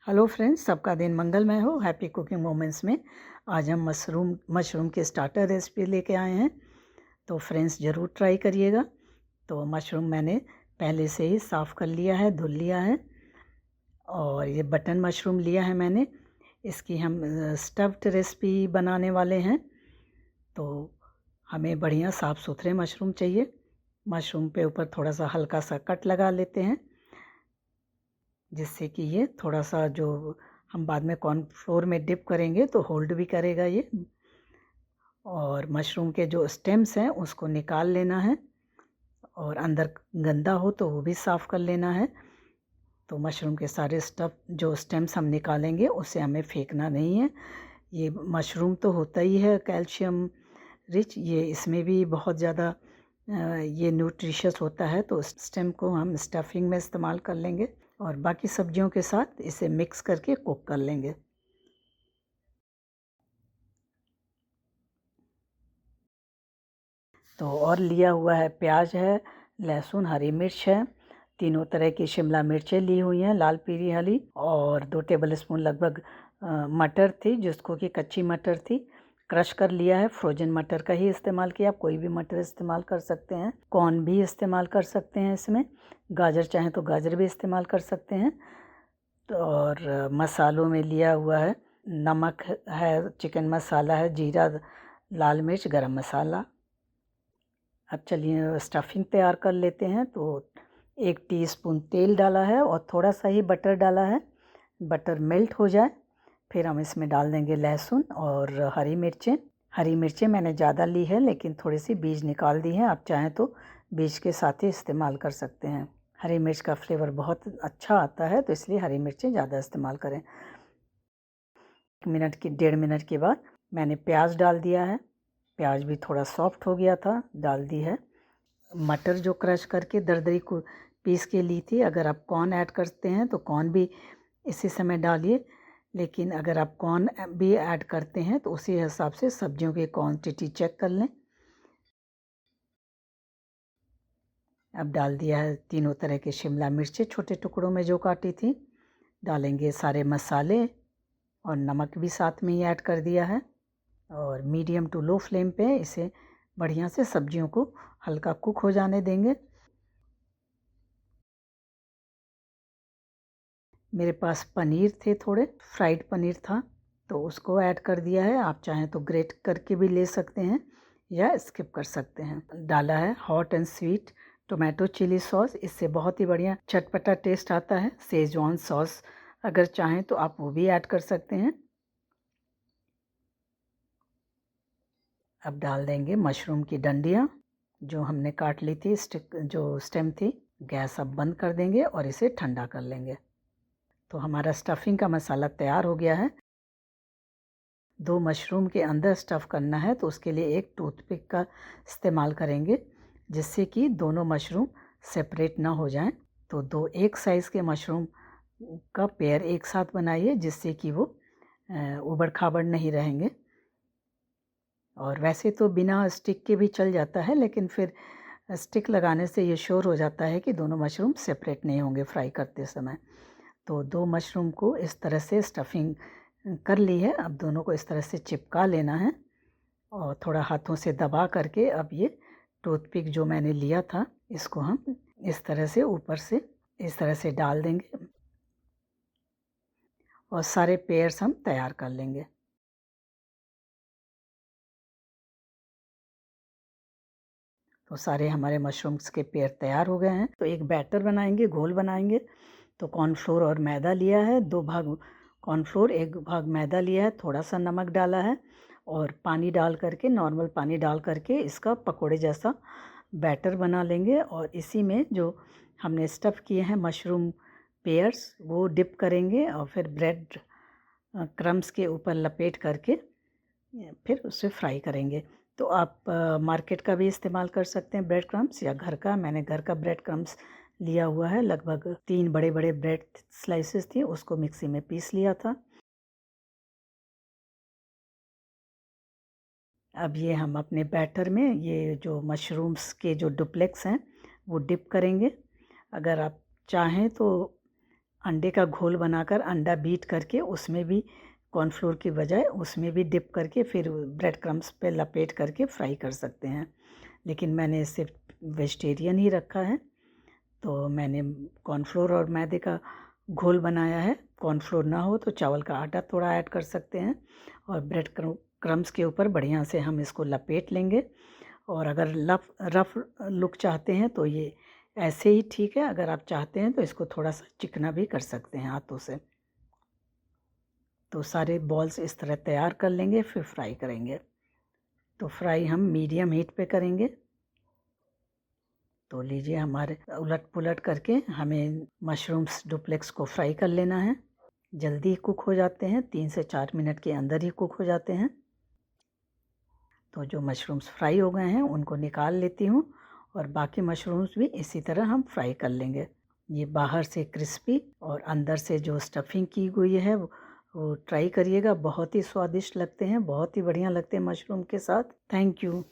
Hello friends, सबका दिन मंगलमय हो। हैप्पी कुकिंग मोमेंट्स में आज हम मशरूम के स्टार्टर रेसिपी लेके आए हैं। तो फ्रेंड्स ज़रूर ट्राई करिएगा। तो मशरूम मैंने पहले से ही साफ़ कर लिया है, धुल लिया है। और ये बटन मशरूम लिया है मैंने। इसकी हम स्टफ्ड रेसिपी बनाने वाले हैं। तो हमें बढ़िया साफ़ सुथरे मशरूम चाहिए। मशरूम पे ऊपर थोड़ा सा हल्का सा कट लगा लेते हैं, जिससे कि ये थोड़ा सा जो हम बाद में कॉर्नफ्लोर में डिप करेंगे तो होल्ड भी करेगा ये। और मशरूम के जो स्टेम्स हैं उसको निकाल लेना है, और अंदर गंदा हो तो वो भी साफ़ कर लेना है। तो मशरूम के सारे जो स्टेम्स हम निकालेंगे उसे हमें फेंकना नहीं है। ये मशरूम तो होता ही है कैल्शियम रिच, ये इसमें भी बहुत ज़्यादा ये न्यूट्रिशियस होता है। तो स्टेम को हम स्टफिंग में इस्तेमाल कर लेंगे और बाकी सब्जियों के साथ इसे मिक्स करके कुक कर लेंगे। तो और लिया हुआ है प्याज है, लहसुन, हरी मिर्च है, तीनों तरह की शिमला मिर्चें ली हुई हैं, लाल, पीली, हरी। और 2 टेबलस्पून लगभग मटर थी, जिसको कि कच्ची मटर थी, क्रश कर लिया है। फ्रोजन मटर का ही इस्तेमाल किया, आप कोई भी मटर इस्तेमाल कर सकते हैं। कॉर्न भी इस्तेमाल कर सकते हैं इसमें, गाजर चाहें तो गाजर भी इस्तेमाल कर सकते हैं। तो और मसालों में लिया हुआ है नमक है, चिकन मसाला है, जीरा, लाल मिर्च, गरम मसाला। अब चलिए स्टफिंग तैयार कर लेते हैं। तो 1 टीस्पून तेल डाला है और थोड़ा सा ही बटर डाला है। बटर मेल्ट हो जाए फिर हम इसमें डाल देंगे लहसुन और हरी मिर्चें। हरी मिर्चें मैंने ज़्यादा ली है, लेकिन थोड़ी सी बीज निकाल दी है। आप चाहें तो बीज के साथ ही इस्तेमाल कर सकते हैं। हरी मिर्च का फ्लेवर बहुत अच्छा आता है, तो इसलिए हरी मिर्चें ज़्यादा इस्तेमाल करें। 1 मिनट के बाद मैंने प्याज डाल दिया है। प्याज भी थोड़ा सॉफ्ट हो गया था, डाल दी है। मटर जो क्रश करके दरदरी को पीस के ली थी। अगर आप कॉर्न ऐड करते हैं तो कॉर्न भी इसी समय डालिए, लेकिन अगर आप कॉर्न भी ऐड करते हैं तो उसी हिसाब से सब्जियों की क्वांटिटी चेक कर लें। अब डाल दिया है तीनों तरह के शिमला मिर्चें छोटे टुकड़ों में जो काटी थी। डालेंगे सारे मसाले और नमक भी साथ में ही ऐड कर दिया है। और मीडियम टू लो फ्लेम पे इसे बढ़िया से सब्जियों को हल्का कुक हो जाने देंगे। मेरे पास पनीर थे, थोड़े फ्राइड पनीर था, तो उसको ऐड कर दिया है। आप चाहें तो ग्रेट करके भी ले सकते हैं या स्किप कर सकते हैं। डाला है hot and sweet tomato chilli sauce, इससे बहुत ही बढ़िया चटपटा टेस्ट आता है। सेजवान सॉस अगर चाहें तो आप वो भी ऐड कर सकते हैं। अब डाल देंगे मशरूम की डंडियाँ जो हमने काट ली थी, जो स्टेम थी। गैस अब बंद कर देंगे और इसे ठंडा कर लेंगे। तो हमारा स्टफिंग का मसाला तैयार हो गया है। 2 मशरूम के अंदर स्टफ़ करना है, तो उसके लिए एक टूथपिक का इस्तेमाल करेंगे, जिससे कि दोनों मशरूम सेपरेट ना हो जाएं। तो 2 एक साइज़ के मशरूम का पेयर एक साथ बनाइए, जिससे कि वो ऊबड़ खाबड़ नहीं रहेंगे। और वैसे तो बिना स्टिक के भी चल जाता है, लेकिन फिर स्टिक लगाने से ये श्योर हो जाता है कि दोनों मशरूम सेपरेट नहीं होंगे फ्राई करते समय। तो 2 मशरूम को इस तरह से स्टफिंग कर ली है। अब दोनों को इस तरह से चिपका लेना है और थोड़ा हाथों से दबा करके अब ये टूथपिक जो मैंने लिया था, इसको हम इस तरह से ऊपर से इस तरह से डाल देंगे और सारे पेयर्स हम तैयार कर लेंगे। तो सारे हमारे मशरूम्स के पेयर तैयार हो गए हैं। तो एक बैटर बनाएंगे, घोल बनाएंगे। तो कॉर्नफ्लोर और मैदा लिया है, 2 भाग कॉर्नफ्लोर, 1 भाग मैदा लिया है, थोड़ा सा नमक डाला है और पानी डाल करके, नॉर्मल पानी डाल करके इसका पकोड़े जैसा बैटर बना लेंगे। और इसी में जो हमने स्टफ़ किए हैं मशरूम पेयर्स, वो डिप करेंगे और फिर ब्रेड क्रम्स के ऊपर लपेट करके फिर उसे फ्राई करेंगे। तो आप मार्केट का भी इस्तेमाल कर सकते हैं ब्रेड क्रम्स, या घर का। मैंने घर का ब्रेड क्रम्स लिया हुआ है, लगभग 3 बड़े बड़े ब्रेड स्लाइसेस थी, उसको मिक्सी में पीस लिया था। अब ये हम अपने बैटर में ये जो मशरूम्स के जो डुप्लेक्स हैं वो डिप करेंगे। अगर आप चाहें तो अंडे का घोल बनाकर अंडा बीट करके उसमें भी कॉर्नफ्लोर की बजाय उसमें भी डिप करके फिर ब्रेड क्रम्स पे लपेट करके फ्राई कर सकते हैं। लेकिन मैंने इसे वेजिटेरियन ही रखा है, तो मैंने कॉर्नफ्लोर और मैदे का घोल बनाया है। कॉर्नफ्लोर ना हो तो चावल का आटा थोड़ा ऐड कर सकते हैं और ब्रेड क्रम्स के ऊपर बढ़िया से हम इसको लपेट लेंगे। और अगर रफ लुक चाहते हैं तो ये ऐसे ही ठीक है, अगर आप चाहते हैं तो इसको थोड़ा सा चिकना भी कर सकते हैं हाथों से। तो सारे बॉल्स इस तरह तैयार कर लेंगे, फिर फ्राई करेंगे। तो फ्राई हम मीडियम हीट पे करेंगे। तो लीजिए, हमारे उलट पुलट करके हमें मशरूम्स डुप्लेक्स को फ्राई कर लेना है। जल्दी कुक हो जाते हैं, 3 से 4 मिनट के अंदर ही कुक हो जाते हैं। तो जो मशरूम्स फ्राई हो गए हैं उनको निकाल लेती हूँ और बाकी मशरूम्स भी इसी तरह हम फ्राई कर लेंगे। ये बाहर से क्रिस्पी और अंदर से जो स्टफिंग की हुई है वो ट्राई करिएगा, बहुत ही स्वादिष्ट लगते हैं, बहुत ही बढ़िया लगते हैं मशरूम के साथ। Thank you.